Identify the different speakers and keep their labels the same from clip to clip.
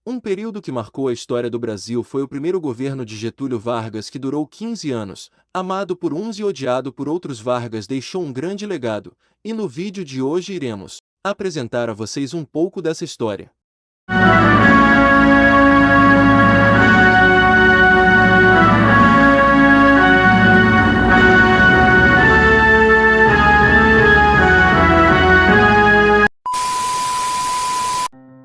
Speaker 1: Um período que marcou a história do Brasil foi o primeiro governo de Getúlio Vargas, que durou 15 anos. Amado por uns e odiado por outros, Vargas deixou um grande legado, e no vídeo de hoje iremos apresentar a vocês um pouco dessa história.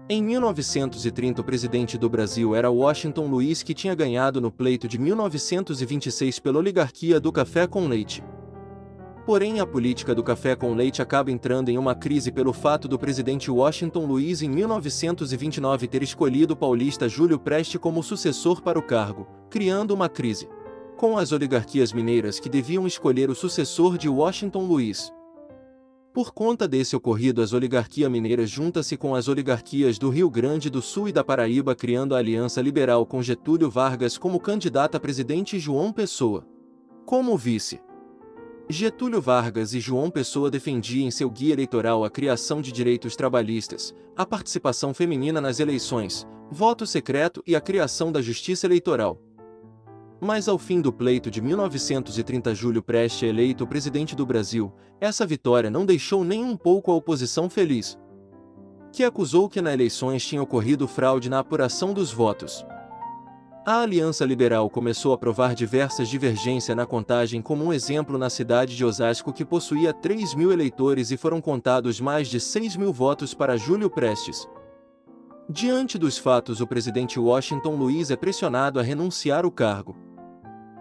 Speaker 1: Em 1930, o presidente do Brasil era Washington Luiz, que tinha ganhado no pleito de 1926 pela oligarquia do café com leite. Porém, a política do café com leite acaba entrando em uma crise pelo fato do presidente Washington Luiz, em 1929, ter escolhido o paulista Júlio Prestes como sucessor para o cargo, criando uma crise com as oligarquias mineiras, que deviam escolher o sucessor de Washington Luiz. Por conta desse ocorrido, as oligarquias mineiras juntam-se com as oligarquias do Rio Grande do Sul e da Paraíba, criando a Aliança Liberal com Getúlio Vargas como candidato a presidente e João Pessoa como vice. Getúlio Vargas e João Pessoa defendiam em seu guia eleitoral a criação de direitos trabalhistas, a participação feminina nas eleições, voto secreto e a criação da justiça eleitoral. Mas ao fim do pleito de 1930, Júlio Prestes é eleito presidente do Brasil. Essa vitória não deixou nem um pouco a oposição feliz, que acusou que nas eleições tinha ocorrido fraude na apuração dos votos. A Aliança Liberal começou a provar diversas divergências na contagem, como um exemplo na cidade de Osasco, que possuía 3.000 eleitores e foram contados mais de 6.000 votos para Júlio Prestes. Diante dos fatos, o presidente Washington Luiz é pressionado a renunciar ao cargo.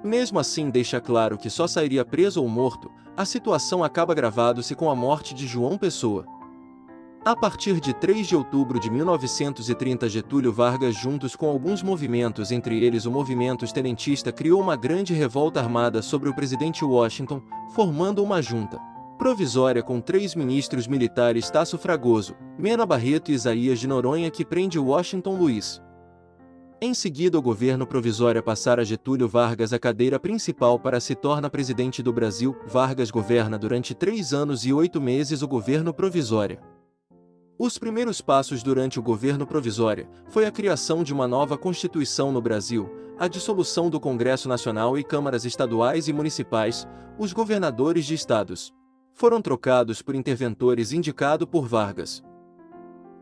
Speaker 1: Mesmo assim, deixa claro que só sairia preso ou morto. A situação acaba agravando-se com a morte de João Pessoa. A partir de 3 de outubro de 1930, Getúlio Vargas, juntos com alguns movimentos, entre eles o movimento tenentista, criou uma grande revolta armada sobre o presidente Washington, formando uma junta provisória com 3 ministros militares: Tasso Fragoso, Mena Barreto e Isaías de Noronha, que prende Washington Luiz. Em seguida, o governo provisório passara a Getúlio Vargas a cadeira principal para se tornar presidente do Brasil. Vargas governa durante 3 anos e 8 meses o governo provisório. Os primeiros passos durante o governo provisório foi a criação de uma nova Constituição no Brasil, a dissolução do Congresso Nacional e câmaras estaduais e municipais. Os governadores de estados foram trocados por interventores indicados por Vargas.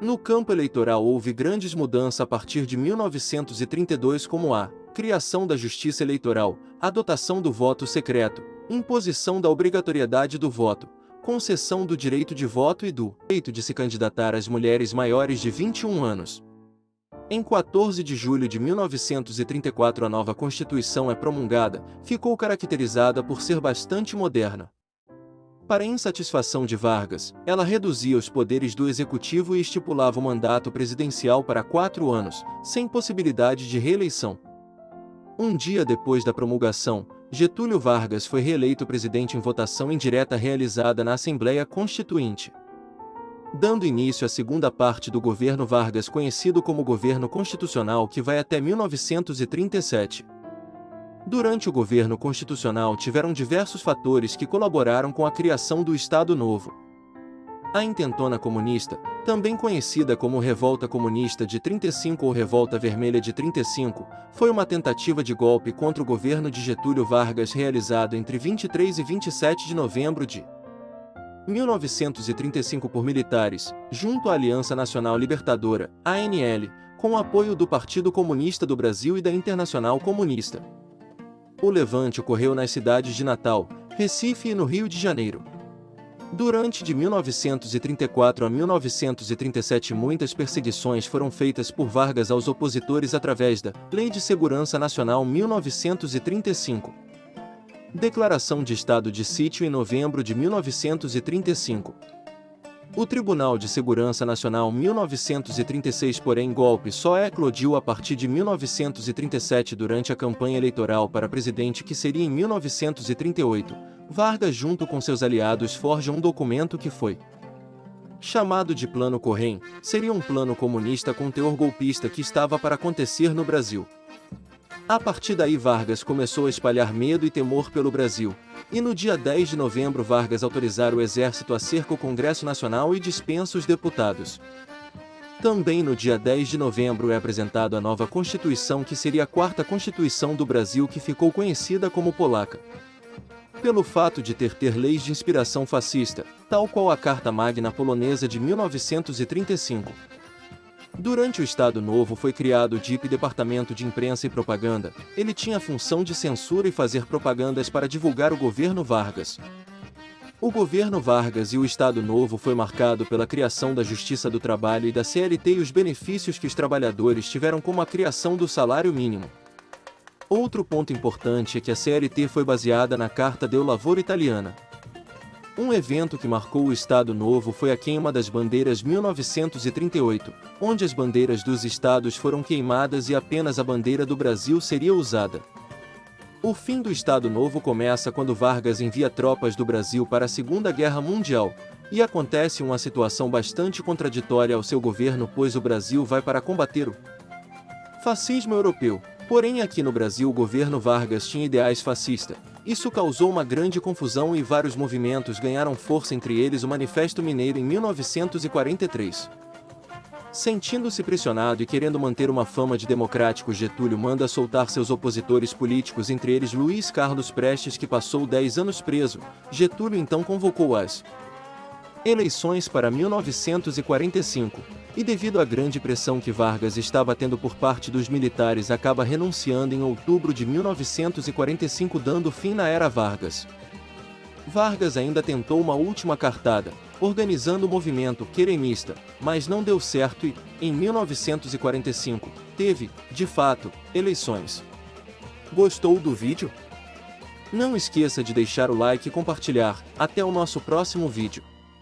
Speaker 1: No campo eleitoral houve grandes mudanças a partir de 1932, como a criação da justiça eleitoral, adotação do voto secreto, imposição da obrigatoriedade do voto, concessão do direito de voto e do direito de se candidatar às mulheres maiores de 21 anos. Em 14 de julho de 1934, a nova Constituição é promulgada. Ficou caracterizada por ser bastante moderna. Para insatisfação de Vargas, ela reduzia os poderes do executivo e estipulava o mandato presidencial para 4 anos, sem possibilidade de reeleição. Um dia depois da promulgação, Getúlio Vargas foi reeleito presidente em votação indireta realizada na Assembleia Constituinte, dando início à segunda parte do governo Vargas, conhecido como Governo Constitucional, que vai até 1937. Durante o governo constitucional tiveram diversos fatores que colaboraram com a criação do Estado Novo. A intentona comunista, também conhecida como Revolta Comunista de 35 ou Revolta Vermelha de 35, foi uma tentativa de golpe contra o governo de Getúlio Vargas realizado entre 23 e 27 de novembro de 1935 por militares, junto à Aliança Nacional Libertadora, ANL, com o apoio do Partido Comunista do Brasil e da Internacional Comunista. O levante ocorreu nas cidades de Natal, Recife e no Rio de Janeiro. Durante de 1934 a 1937, muitas perseguições foram feitas por Vargas aos opositores através da Lei de Segurança Nacional 1935. Declaração de Estado de Sítio em novembro de 1935. O Tribunal de Segurança Nacional 1936, porém golpe só eclodiu a partir de 1937 durante a campanha eleitoral para presidente, que seria em 1938. Vargas, junto com seus aliados, forjam um documento que foi chamado de Plano Corrêa. Seria um plano comunista com teor golpista que estava para acontecer no Brasil. A partir daí, Vargas começou a espalhar medo e temor pelo Brasil, e no dia 10 de novembro Vargas autorizara o exército a cercar o Congresso Nacional e dispensa os deputados. Também no dia 10 de novembro é apresentada a nova Constituição, que seria a quarta Constituição do Brasil, que ficou conhecida como Polaca, pelo fato de ter leis de inspiração fascista, tal qual a Carta Magna Polonesa de 1935. Durante o Estado Novo foi criado o DIP, Departamento de Imprensa e Propaganda. Ele tinha a função de censura e fazer propagandas para divulgar o governo Vargas. O governo Vargas e o Estado Novo foi marcado pela criação da Justiça do Trabalho e da CLT e os benefícios que os trabalhadores tiveram, como a criação do salário mínimo. Outro ponto importante é que a CLT foi baseada na Carta del Lavoro italiana. Um evento que marcou o Estado Novo foi a queima das bandeiras 1938, onde as bandeiras dos estados foram queimadas e apenas a bandeira do Brasil seria usada. O fim do Estado Novo começa quando Vargas envia tropas do Brasil para a Segunda Guerra Mundial, e acontece uma situação bastante contraditória ao seu governo, pois o Brasil vai para combater o fascismo europeu. Porém, aqui no Brasil o governo Vargas tinha ideais fascistas. Isso causou uma grande confusão e vários movimentos ganharam força, entre eles o Manifesto Mineiro em 1943. Sentindo-se pressionado e querendo manter uma fama de democrático, Getúlio manda soltar seus opositores políticos, entre eles Luiz Carlos Prestes, que passou 10 anos preso. Getúlio então convocou as eleições para 1945, e devido à grande pressão que Vargas estava tendo por parte dos militares, acaba renunciando em outubro de 1945, dando fim na era Vargas. Vargas ainda tentou uma última cartada, organizando o movimento queremista, mas não deu certo e, em 1945, teve, de fato, eleições. Gostou do vídeo? Não esqueça de deixar o like e compartilhar. Até o nosso próximo vídeo.